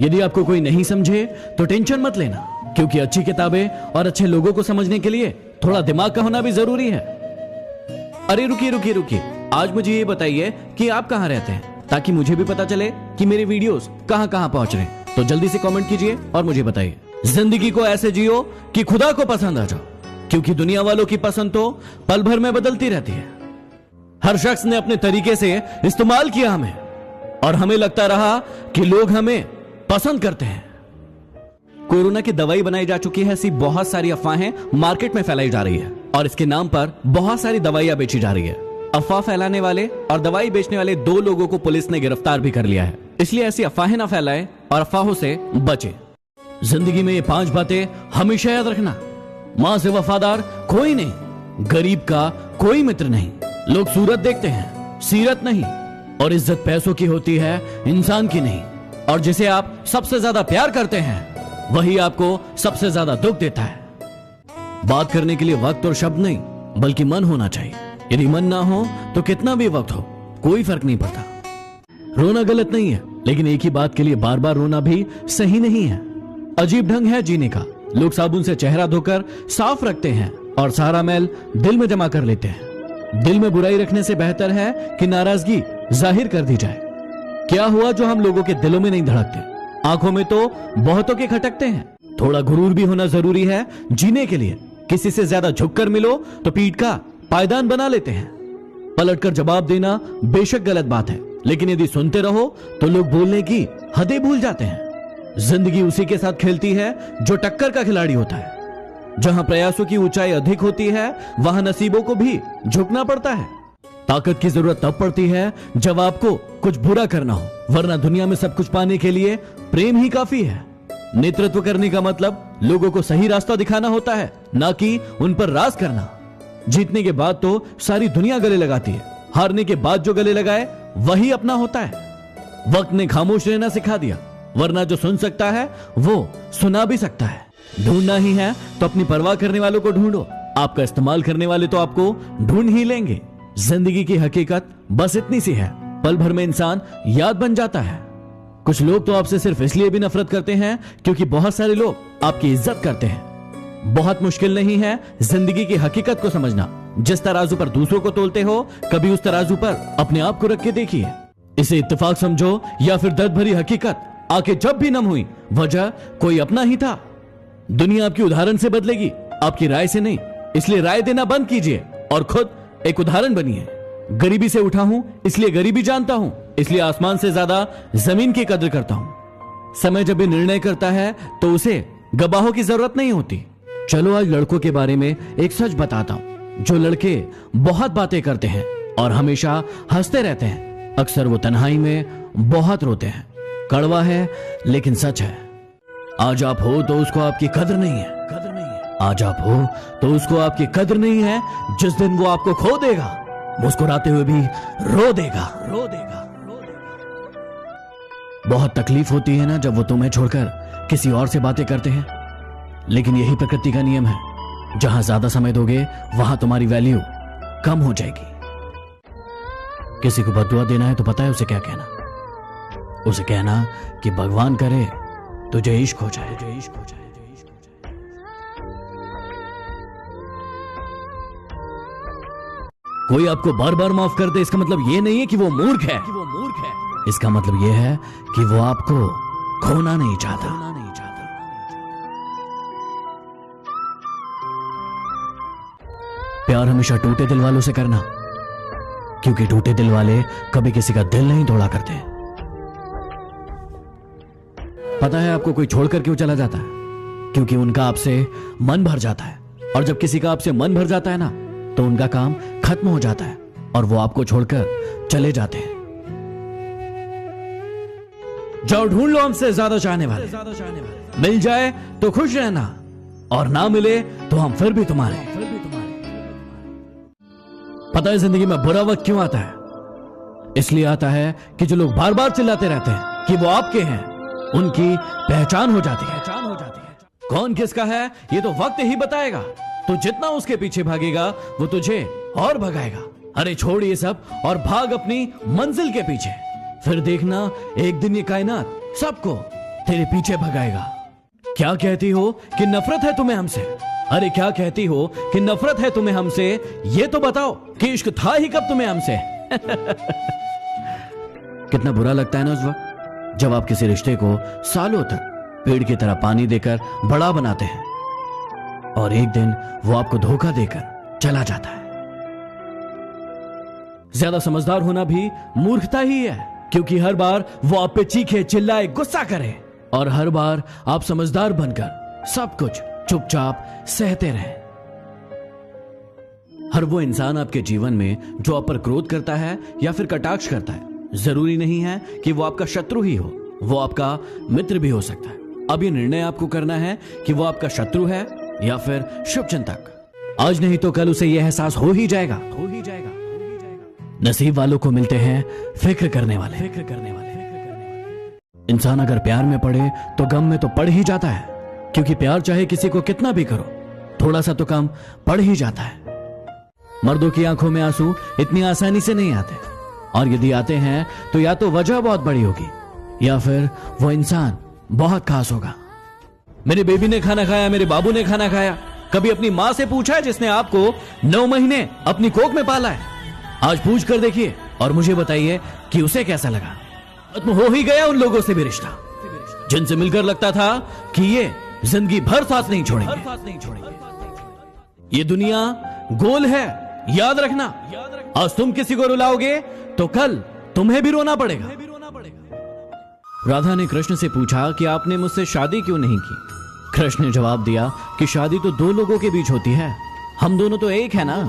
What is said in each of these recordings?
यदि आपको कोई नहीं समझे तो टेंशन मत लेना, क्योंकि अच्छी किताबें और अच्छे लोगों को समझने के लिए थोड़ा दिमाग का होना भी जरूरी है। अरे रुकिए रुकिए रुकिए, आज मुझे ये बताइए कि आप कहां रहते हैं, ताकि मुझे भी पता चले कि मेरे वीडियोस कहां कहां पहुंच रहे हैं। तो जल्दी से कमेंट कीजिए और मुझे बताइए। जिंदगी को ऐसे जियो कि खुदा को पसंद आ जाओ, क्योंकि दुनिया वालों की पसंद तो पल भर में बदलती रहती है। हर शख्स ने अपने तरीके से इस्तेमाल किया हमें, और हमें लगता रहा कि लोग हमें पसंद करते हैं। कोरोना की दवाई बनाई जा चुकी है, ऐसी बहुत सारी अफवाहें मार्केट में फैलाई जा रही है, और इसके नाम पर बहुत सारी दवाइयां बेची जा रही है। अफवाह फैलाने वाले और दवाई बेचने वाले 2 लोगों को पुलिस ने गिरफ्तार भी कर लिया है। इसलिए ऐसी अफवाहें ना फैलाएं और अफवाहों से बचें। जिंदगी में ये 5 बातें हमेशा याद रखना। मां से वफादार कोई नहीं, गरीब का कोई मित्र नहीं, लोग सूरत देखते हैं सीरत नहीं, और इज्जत पैसों की होती है इंसान की नहीं, और जिसे आप सबसे ज्यादा प्यार करते हैं वही आपको सबसे ज्यादा दुख देता है। बात करने के लिए वक्त और शब्द नहीं, बल्कि मन होना चाहिए। यदि मन ना हो तो कितना भी वक्त हो कोई फर्क नहीं पड़ता। रोना गलत नहीं है, लेकिन एक ही बात के लिए बार बार रोना भी सही नहीं है। अजीब ढंग है जीने का। लोग साबुन से चेहरा धोकर साफ रखते हैं और सारा मैल दिल में जमा कर लेते हैं। दिल में बुराई रखने से बेहतर है कि नाराजगी जाहिर कर दी जाए। क्या हुआ जो हम लोगों के दिलों में नहीं धड़कते, आंखों में तो बहुतों के खटकते हैं। थोड़ा गुरूर भी होना जरूरी है जीने के लिए। किसी से ज्यादा झुककर मिलो तो पीठ का पायदान बना लेते हैं। पलटकर जवाब देना बेशक गलत बात है, लेकिन यदि सुनते रहो तो लोग बोलने की हदें भूल जाते हैं। जिंदगी उसी के साथ खेलती है जो टक्कर का खिलाड़ी होता है। जहां प्रयासों की ऊंचाई अधिक होती है वहां नसीबों को भी झुकना पड़ता है। ताकत की जरूरत तब पड़ती है जब आपको कुछ बुरा करना हो, वरना दुनिया में सब कुछ पाने के लिए प्रेम ही काफी है। नेतृत्व करने का मतलब लोगों को सही रास्ता दिखाना होता है, ना कि उन पर राज करना। जीतने के बाद तो सारी दुनिया गले लगाती है, हारने के बाद जो गले लगाए वही अपना होता है। वक्त ने खामोश रहना सिखा दिया, वरना जो सुन सकता है वो सुना भी सकता है। ढूंढना ही है तो अपनी परवाह करने वालों को ढूंढो। आपका इस्तेमाल करने वाले तो आपको ढूंढ ही लेंगे। जिंदगी की हकीकत बस इतनी सी है, पल भर में इंसान याद बन जाता है। कुछ लोग तो आपसे सिर्फ इसलिए भी नफरत करते हैं क्योंकि बहुत सारे लोग आपकी इज्जत करते हैं। बहुत मुश्किल नहीं है जिंदगी की हकीकत को समझना। जिस तराजू पर दूसरों को तोलते हो, कभी उस तराजू पर अपने आप को रख के देखिए। इसे इत्तेफाक समझो या फिर दर्द भरी हकीकत, आंखें जब भी नम हुई वजह कोई अपना ही था। दुनिया आपकी उदाहरण से बदलेगी, आपकी राय से नहीं। इसलिए राय देना बंद कीजिए और खुद एक उदाहरण बनिए। गरीबी से उठा हूं इसलिए गरीबी जानता हूं, इसलिए आसमान से ज्यादा जमीन की कदर करता हूं। समय जब भी निर्णय करता है तो उसे गवाहों की जरूरत नहीं होती। चलो आज लड़कों के बारे में एक सच बताता हूं। जो लड़के बहुत बातें करते हैं और हमेशा हंसते रहते हैं, अक्सर वो तन्हाई में बहुत रोते हैं। कड़वा है लेकिन सच है। आज आप हो तो उसको आपकी कदर नहीं है। आज आप हो तो उसको आपकी कदर नहीं है। जिस दिन वो आपको खो देगा, मुस्कुराते हुए भी रो देगा। बहुत तकलीफ होती है ना जब वो तुम्हें छोड़कर किसी और से बातें करते हैं, लेकिन यही प्रकृति का नियम है। जहां ज्यादा समय दोगे वहां तुम्हारी वैल्यू कम हो जाएगी। किसी को बद्दुआ देना है तो पता है उसे क्या कहना? उसे कहना कि भगवान करे तुझे इश्क हो जाए। कोई आपको बार बार माफ कर दे, इसका मतलब यह नहीं है कि वो मूर्ख है। इसका मतलब यह है कि वो आपको खोना नहीं चाहता। प्यार हमेशा टूटे दिल वालों से करना, क्योंकि टूटे दिल वाले कभी किसी का दिल नहीं तोड़ा करते। पता है आपको कोई छोड़कर क्यों चला जाता है? क्योंकि उनका आपसे मन भर जाता है, और जब किसी का आपसे मन भर जाता है ना, तो उनका काम खत्म हो जाता है और वो आपको छोड़कर चले जाते हैं। जाओ ढूंढ लो हमसे ज्यादा चाहने वाले। मिल जाए तो खुश रहना, और ना मिले तो हम फिर भी तुम्हारे। पता है जिंदगी में बुरा वक्त क्यों आता है? इसलिए आता है कि जो लोग बार बार चिल्लाते रहते हैं कि वो आपके हैं, उनकी पहचान हो जाती है। कौन किसका है ये तो वक्त ही बताएगा। तो जितना उसके पीछे भागेगा वो तुझे और भगाएगा। अरे छोड़ ये सब और भाग अपनी मंजिल के पीछे। फिर देखना एक दिन ये कायनात सबको तेरे पीछे भगाएगा। क्या कहती हो कि नफरत है तुम्हें हमसे? अरे क्या कहती हो कि नफरत है तुम्हें हमसे? ये तो बताओ कि इश्क था ही कब तुम्हें हमसे? कितना बुरा लगता है ना उस वक्त जब आप किसी रिश्ते को सालों तक पेड़ की तरह पानी देकर बड़ा बनाते हैं और एक दिन वो आपको धोखा देकर चला जाता है। ज्यादा समझदार होना भी मूर्खता ही है, क्योंकि हर बार वो आप पे चीखे, चिल्लाए, गुस्सा करे और हर बार आप समझदार बनकर सब कुछ चुपचाप सहते रहे। हर वो इंसान आपके जीवन में जो आप पर क्रोध करता है या फिर कटाक्ष करता है, जरूरी नहीं है कि वो आपका शत्रु ही हो, वो आपका मित्र भी हो सकता है। अब ये निर्णय आपको करना है कि वो आपका शत्रु है या फिर शुभचिंतक। आज नहीं तो कल उसे यह एहसास हो ही जाएगा। नसीब वालों को मिलते हैं फिक्र करने वाले। इंसान अगर प्यार में पड़े तो गम में तो पड़ ही जाता है, क्योंकि प्यार चाहे किसी को कितना भी करो, थोड़ा सा तो कम पड़ ही जाता है। मर्दों की आंखों में आंसू इतनी आसानी से नहीं आते, और यदि आते हैं तो या तो वजह बहुत बड़ी होगी या फिर वो इंसान बहुत खास होगा। मेरी बेबी ने खाना खाया, मेरे बाबू ने खाना खाया। कभी अपनी मां से पूछा है जिसने आपको 9 महीने अपनी कोख में पाला है? आज पूछ कर देखिए और मुझे बताइए कि उसे कैसा लगा। खत्म हो ही गया उन लोगों से भी रिश्ता जिनसे मिलकर लगता था कि ये जिंदगी भर साथ नहीं छोड़ेंगे। ये दुनिया गोल है, याद रखना। आज तुम किसी को रुलाओगे तो कल तुम्हें भी रोना पड़ेगा। राधा ने कृष्ण से पूछा कि आपने मुझसे शादी क्यों नहीं की? कृष्ण ने जवाब दिया कि शादी तो 2 लोगों के बीच होती है, हम दोनों तो एक है ना।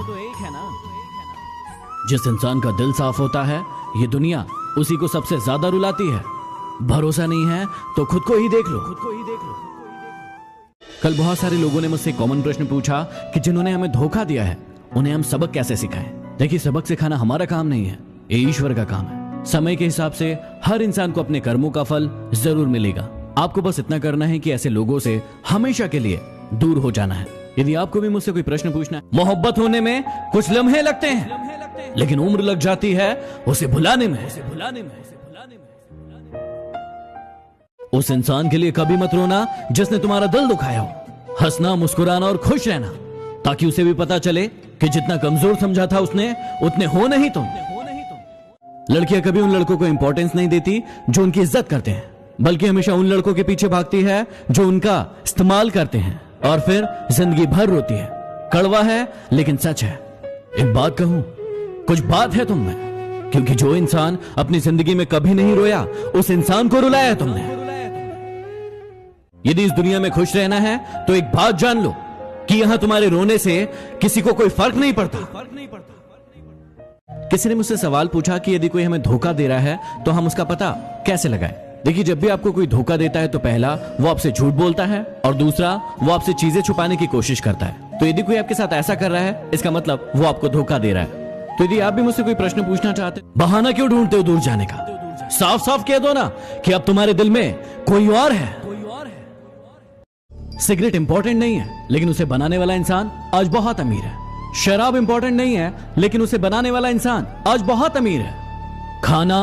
जिस इंसान का दिल साफ होता है, ये दुनिया उसी को सबसे ज्यादा रुलाती है। भरोसा नहीं है तो खुद को ही देख लो। कल बहुत सारे लोगों ने मुझसे कॉमन प्रश्न पूछा कि जिन्होंने हमें धोखा दिया है उन्हें हम सबक कैसे सिखाएं। देखिए, सबक सिखाना हमारा काम नहीं है, ये ईश्वर का काम है। समय के हिसाब से हर इंसान को अपने कर्मों का फल जरूर मिलेगा। आपको बस इतना करना है कि ऐसे लोगों से हमेशा के लिए दूर हो जाना है। यदि आपको भी मुझसे कोई प्रश्न पूछना है, मोहब्बत होने में कुछ लम्हे लगते हैं, लेकिन उम्र लग जाती है उसे भुलाने में। उस इंसान के लिए कभी मत रोना जिसने तुम्हारा दिल दुखाया हो। हंसना, मुस्कुराना और खुश रहना, ताकि उसे भी पता चले कि जितना कमजोर समझा था उसने, उतने हो नहीं तुम। लड़कियां कभी उन लड़कों को इंपॉर्टेंस नहीं देती जो उनकी इज्जत करते हैं, बल्कि हमेशा उन लड़कों के पीछे भागती है जो उनका इस्तेमाल करते हैं, और फिर जिंदगी भर रोती है। कड़वा है लेकिन सच है। एक बात कहूं, कुछ बात है तुम में, क्योंकि जो इंसान अपनी जिंदगी में कभी नहीं रोया, उस इंसान को रुलाया है तुमने। यदि इस दुनिया में खुश रहना है तो एक बात जान लो कि यहां तुम्हारे रोने से किसी को कोई फर्क नहीं पड़ता। किसी ने मुझसे सवाल पूछा कि यदि कोई हमें धोखा दे रहा है तो हम उसका पता कैसे लगाएं। देखिए, जब भी आपको कोई धोखा देता है तो पहला वो आपसे झूठ बोलता है और दूसरा वो आपसे चीजें छुपाने की कोशिश करता है। तो यदि कोई आपके साथ ऐसा कर रहा है, इसका मतलब वो आपको धोखा दे रहा है। तो यदि आप भी मुझसे कोई प्रश्न पूछना चाहते, बहाना क्यों ढूंढते हो दूर जाने का? साफ साफ कह दो ना कि अब तुम्हारे दिल में कोई और है। सिगरेट इंपॉर्टेंट नहीं है, लेकिन उसे बनाने वाला इंसान आज बहुत अमीर है। शराब इंपॉर्टेंट नहीं है, लेकिन उसे बनाने वाला इंसान आज बहुत अमीर है। खाना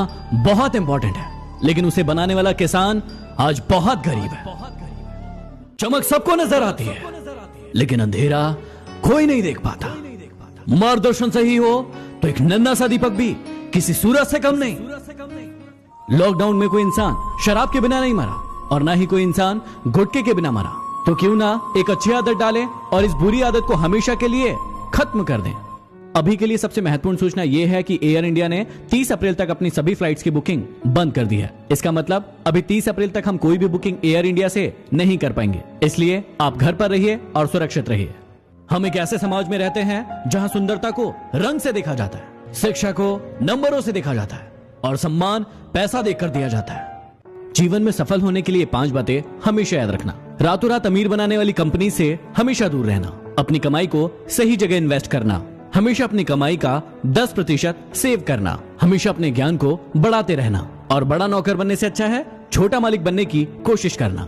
बहुत इंपॉर्टेंट है, लेकिन उसे बनाने वाला किसान आज बहुत गरीब है। चमक सबको नजर आती है, लेकिन अंधेरा कोई नहीं देख पाता। मार्गदर्शन सही हो तो एक नन्हा सा दीपक भी किसी सूरज से कम नहीं। लॉकडाउन में कोई इंसान शराब के बिना नहीं मरा, और ना ही कोई इंसान गुटखे के बिना मरा। तो क्यों ना एक अच्छी आदत डालें और इस बुरी आदत को हमेशा के लिए खत्म कर दें। अभी के लिए सबसे महत्वपूर्ण सूचना यह है कि एयर इंडिया ने 30 अप्रैल तक अपनी सभी फ्लाइट्स की बुकिंग बंद कर दी है। इसका मतलब अभी 30 अप्रैल तक हम कोई भी बुकिंग एयर इंडिया से नहीं कर पाएंगे। इसलिए आप घर पर रहिए और सुरक्षित रहिए। हम एक ऐसे समाज में रहते हैं जहां सुंदरता को रंग से देखा जाता है, शिक्षा को नंबरों से देखा जाता है और सम्मान पैसा देकर दिया जाता है। जीवन में सफल होने के लिए 5 बातें हमेशा याद रखना। रातों रात अमीर बनाने वाली कंपनी से हमेशा दूर रहना, अपनी कमाई को सही जगह इन्वेस्ट करना, हमेशा अपनी कमाई का 10% सेव करना, हमेशा अपने ज्ञान को बढ़ाते रहना, और बड़ा नौकर बनने से अच्छा है छोटा मालिक बनने की कोशिश करना।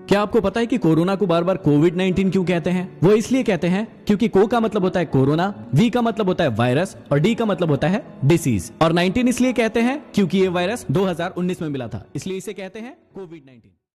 क्या आपको पता है कि कोरोना को बार बार कोविड-19 क्यों कहते हैं? वो इसलिए कहते हैं क्योंकि को का मतलब होता है कोरोना, वी का मतलब होता है वायरस और डी का मतलब होता है डिसीज, और 19 इसलिए कहते हैं क्योंकि ये वायरस 2019 में मिला था, इसलिए इसे कहते हैं कोविड-19।